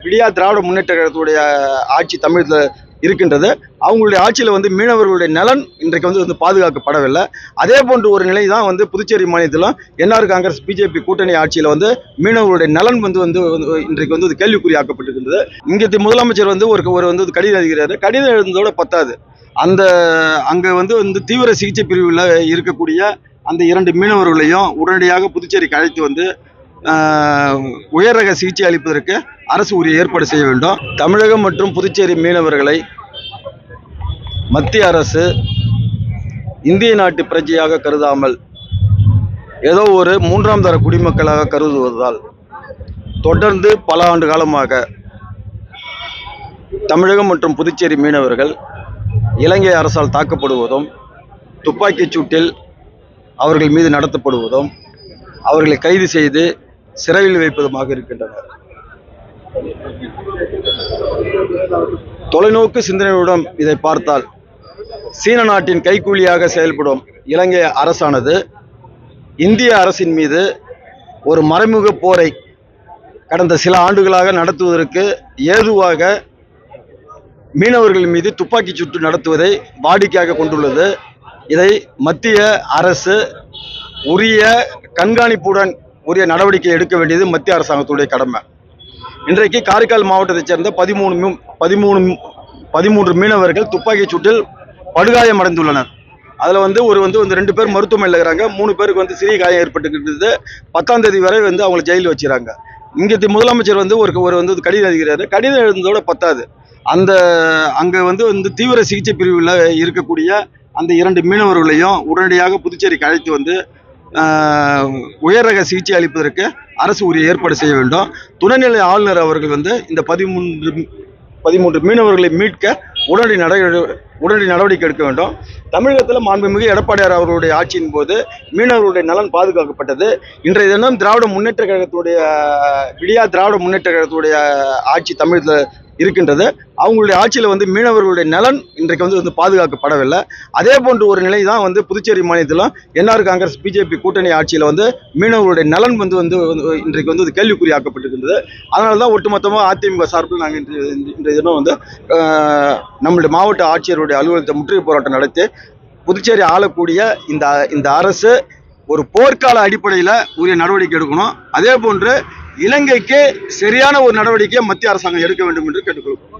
விடியா திராவிட முன்னேற்ற கழகத்துடைய ஆட்சி தமிழகத்தில் இருக்கின்றது. அவங்களுடைய ஆட்சியில் மீனவர்களுடைய நலன் இன்றைக்கு பாதுகாக்கப்படவில்லை. அதே போன்ற ஒரு நிலை தான் புதுச்சேரி மாநிலத்திலும் என்ஆர் காங்கிரஸ் பிஜேபி கூட்டணி ஆட்சியில் மீனவர்களுடைய நலன் இன்றைக்கு கேள்விக்குறியாக்கப்பட்டிருக்கின்றது. இங்கே முதலமைச்சர் ஒரு கடிதம் எழுதுகிறாரு. கடிதம் எழுதுனதோட பத்தாது, அங்கே தீவிர சிகிச்சை பிரிவில் இருக்கக்கூடிய அந்த 2 மீனவர்களையும் உடனடியாக புதுச்சேரிக்கு அழைத்து உயர் ரக சிகிச்சை அளிப்பதற்கு அரசு உரிய ஏற்பாடு செய்ய வேண்டும். தமிழகம் மற்றும் புதுச்சேரி மீனவர்களை மத்திய அரசு இந்திய நாட்டு பிரஜையாக கருதாமல் ஏதோ ஒரு 3ஆம் தர குடிமக்களாக கருதுவதால் தொடர்ந்து பல ஆண்டு காலமாக தமிழகம் மற்றும் புதுச்சேரி மீனவர்கள் இலங்கை அரசால் தாக்கப்படுவதும், துப்பாக்கிச் சூட்டில் அவர்கள் மீது நடத்தப்படுவதும், அவர்களை கைது செய்து சிறையில் வைப்பதுமாக இருக்கின்றனர். தொலைநோக்கு சிந்தனையுடன் இதை பார்த்தால் சீன நாட்டின் கைக்கூலியாக செயல்படும் இலங்கை அரசானது இந்திய அரசின் மீது ஒரு மறைமுக போரை கடந்த சில ஆண்டுகளாக நடத்துவதற்கு ஏதுவாக மீனவர்கள் மீது துப்பாக்கிச் சூட்டு நடத்துவதை வாடிக்கையாக கொண்டுள்ளது. இதை மத்திய அரசு உரிய கண்காணிப்புடன் உரிய நடவடிக்கை எடுக்க வேண்டியது மத்திய அரசாங்கத்துடைய கடமை. இன்றைக்கு காரைக்கால் மாவட்டத்தைச் சேர்ந்த 13 மீனவர்கள் துப்பாக்கிச் சூட்டில் படுகாயமடைந்துள்ளனர். அதில் ஒரு 2 பேர் மருத்துவமனையில் இருக்கிறாங்க. 3 பேருக்கு சிறிய காயம் ஏற்பட்டுக்கிட்டது. 10ஆம் தேதி வரை அவங்களை ஜெயிலில் வச்சுறாங்க. இங்கே முதலமைச்சர் ஒரு கடிதம் எழுதுகிறாரு. கடிதம் எழுதுனதோட பத்தாது, அங்கே தீவிர சிகிச்சை பிரிவில் இருக்கக்கூடிய அந்த 2 மீனவர்களையும் உடனடியாக புதுச்சேரிக்கு அழைத்து உயர் ரக சிகிச்சை அளிப்பதற்கு அரசு உரிய ஏற்பாடு செய்ய வேண்டும். துணைநிலை ஆளுநர் அவர்கள் இந்த 13 மீனவர்களை மீட்க உடனடி நடவடிக்கை எடுக்க வேண்டும். தமிழகத்தில் மாண்புமிகு எடப்பாடியார் அவர்களுடைய ஆட்சியின் போது மீனவர்களுடைய நலன் பாதுகாக்கப்பட்டது. இன்றைய தினம் விடியா திராவிட முன்னேற்ற கழகத்துடைய ஆட்சி தமிழகத்தில் இருக்கின்றது. அவங்களுடைய ஆட்சியில் மீனவர்களுடைய நலன் இன்றைக்கு பாதுகாக்கப்படவில்லை. அதே போன்ற ஒரு நிலை தான் புதுச்சேரி மாநிலத்திலும் என்ஆர் காங்கிரஸ் பிஜேபி கூட்டணி ஆட்சியில் மீனவர்களுடைய நலன் இன்றைக்கு கேள்விக்குறியாக்கப்பட்டிருக்கின்றது. அதனால தான் ஒட்டுமொத்தமாக அதிமுக சார்பில் நாங்கள் இன்றைய தினம் நம்முடைய மாவட்ட ஆட்சியருடைய அலுவலகத்தை முற்றுகை போராட்டம் நடத்தி புதுச்சேரி ஆளக்கூடிய இந்த அரசு ஒரு போர்க்கால அடிப்படையில் உரிய நடவடிக்கை எடுக்கணும். அதே போன்று இலங்கைக்கு சரியான ஒரு நடவடிக்கையை மத்திய அரசாங்கம் எடுக்க வேண்டும் என்று கேட்டுக்கொள்கிறோம்.